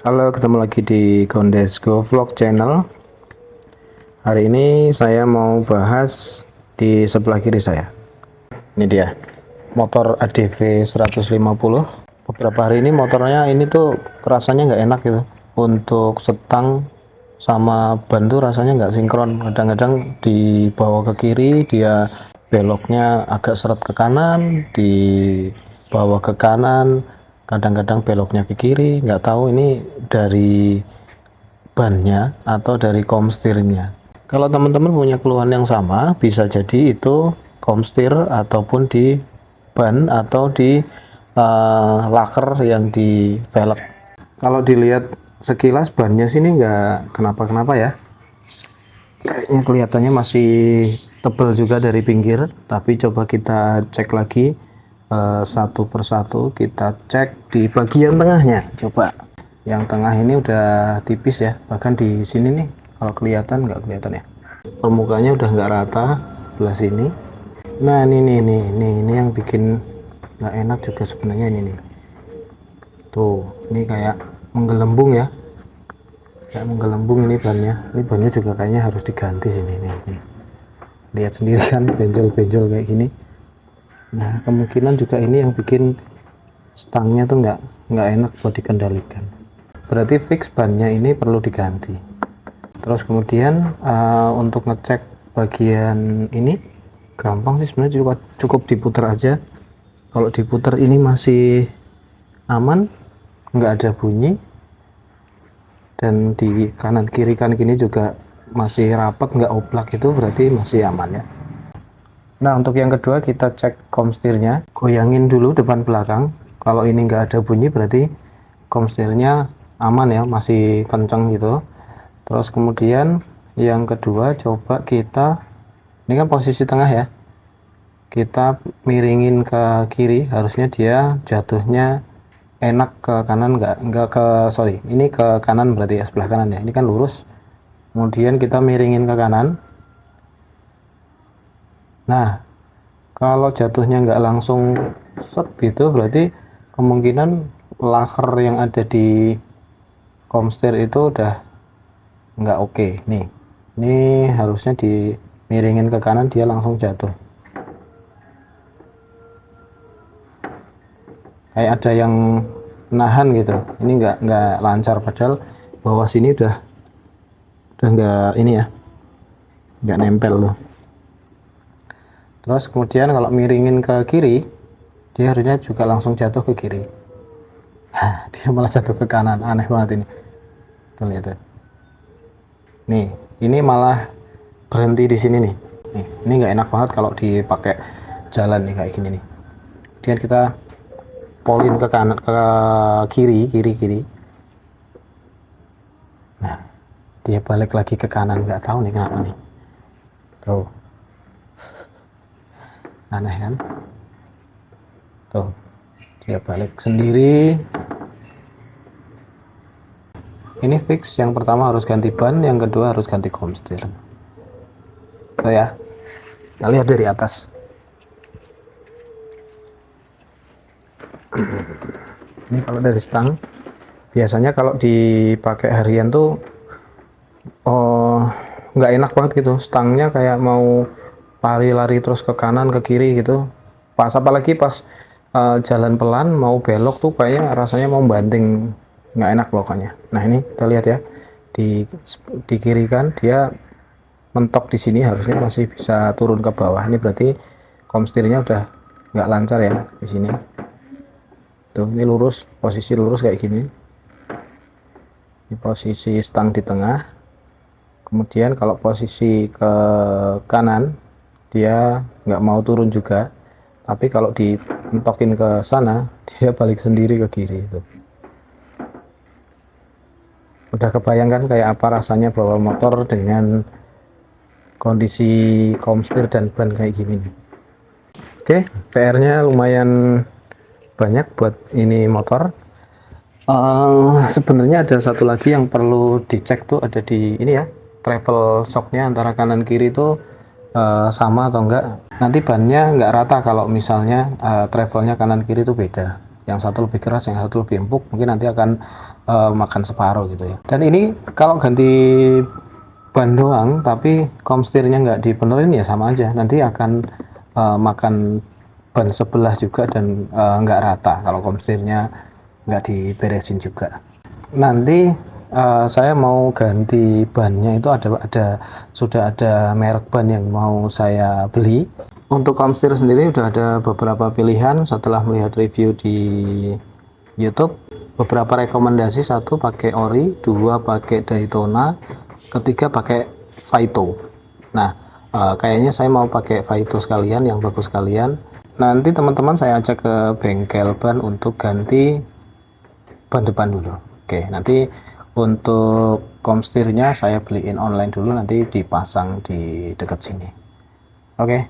Halo, ketemu lagi di Gondesgo Vlog Channel. Hari ini saya mau bahas di sebelah kiri saya. Ini dia, motor ADV 150. Beberapa hari ini motornya ini tuh rasanya nggak enak gitu. Untuk setang sama ban tuh rasanya nggak sinkron. Kadang-kadang dibawa ke kiri dia beloknya agak seret ke kanan, dibawa ke kanan, kadang-kadang beloknya ke kiri. Nggak tahu ini dari bannya atau dari komstirnya. Kalau teman-teman punya keluhan yang sama, bisa jadi itu komstir ataupun di ban atau di laker yang di velg. Kalau dilihat sekilas bannya sini nggak kenapa-kenapa ya. Kayaknya kelihatannya masih tebal juga dari pinggir, tapi coba kita cek lagi satu persatu. Kita cek di bagian tengahnya. Coba yang tengah ini udah tipis ya, bahkan di sini nih kalau kelihatan nggak kelihatan ya, permukaannya udah nggak rata sebelah sini. Nah ini yang bikin nggak enak juga sebenarnya ini nih. Tuh, ini kayak menggelembung ya, kayak menggelembung ini bannya juga kayaknya harus diganti sini nih. Lihat sendiri kan benjol-benjol kayak gini. Nah kemungkinan juga ini yang bikin stangnya tuh nggak enak buat dikendalikan. Berarti fix bannya ini perlu diganti. Terus kemudian untuk ngecek bagian ini gampang sih sebenarnya, cukup diputar aja. Kalau diputar ini masih aman, nggak ada bunyi, dan di kanan kiri kan gini juga masih rapat, nggak oblak, itu berarti masih aman ya. Nah untuk yang kedua kita cek komstirnya, goyangin dulu depan belakang. Kalau ini nggak ada bunyi berarti komstirnya aman ya, masih kenceng gitu. Terus kemudian yang kedua coba kita, ini kan posisi tengah ya, kita miringin ke kiri, harusnya dia jatuhnya enak ke kanan, nggak ke, sorry, ini ke kanan berarti ya, sebelah kanan ya, ini kan lurus. Kemudian kita miringin ke kanan. Nah kalau jatuhnya nggak langsung set gitu, berarti kemungkinan laker yang ada di komstir itu udah nggak oke. Nih ini harusnya dimiringin ke kanan, dia langsung jatuh, kayak ada yang nahan gitu. Ini nggak lancar, padahal bawah sini udah nggak ini ya, nggak nempel loh. Terus kemudian kalau miringin ke kiri, dia harusnya juga langsung jatuh ke kiri. Dia malah jatuh ke kanan, aneh banget ini. Tuh lihat tuh. Nih ini malah berhenti di sini nih. Ini nggak enak banget kalau dipakai jalan nih kayak gini nih. Kemudian kita polin ke kanan, ke kiri. Nah dia balik lagi ke kanan, nggak tahu nih kenapa nih. Tuh aneh kan. Tuh dia balik sendiri. Ini fix, yang pertama harus ganti ban, yang kedua harus ganti komstir. Tuh ya, kita lihat dari atas. Ini kalau dari stang, biasanya kalau dipakai harian tuh nggak enak banget gitu, stangnya kayak mau lari-lari terus ke kanan ke kiri gitu. Apalagi pas jalan pelan mau belok tuh kayaknya rasanya mau banting, nggak enak pokoknya. Nah ini kita lihat ya, di kiri kan dia mentok di sini, harusnya masih bisa turun ke bawah. Ini berarti komstirnya udah nggak lancar ya di sini. Tuh ini lurus, posisi lurus kayak gini. Ini posisi stang di tengah. Kemudian kalau posisi ke kanan dia nggak mau turun juga, tapi kalau dimentokin ke sana dia balik sendiri ke kiri. Itu udah kebayangkan kayak apa rasanya bawa motor dengan kondisi komstir dan ban kayak gini nih. Oke, PR-nya lumayan banyak buat ini motor. Sebenarnya ada satu lagi yang perlu dicek tuh, ada di ini ya, travel shocknya antara kanan kiri itu sama atau enggak. Nanti bannya nggak rata kalau misalnya travelnya kanan kiri itu beda yang satu lebih keras, yang satu lebih empuk, mungkin nanti akan makan separuh gitu ya. Dan ini kalau ganti ban doang tapi komstirnya nggak dibenerin ya sama aja, nanti akan makan ban sebelah juga dan nggak rata kalau komstirnya nggak diberesin juga. Nanti saya mau ganti bannya itu sudah ada merek ban yang mau saya beli. Untuk komstir sendiri udah ada beberapa pilihan setelah melihat review di YouTube. Beberapa rekomendasi, satu pakai Ori, dua pakai Daytona, ketiga pakai Vaito. Nah, kayaknya saya mau pakai Vaito sekalian, yang bagus sekalian. Nanti teman-teman saya ajak ke bengkel ban untuk ganti ban depan dulu. Oke, nanti untuk komstirnya saya beliin online dulu, nanti dipasang di dekat sini. Oke.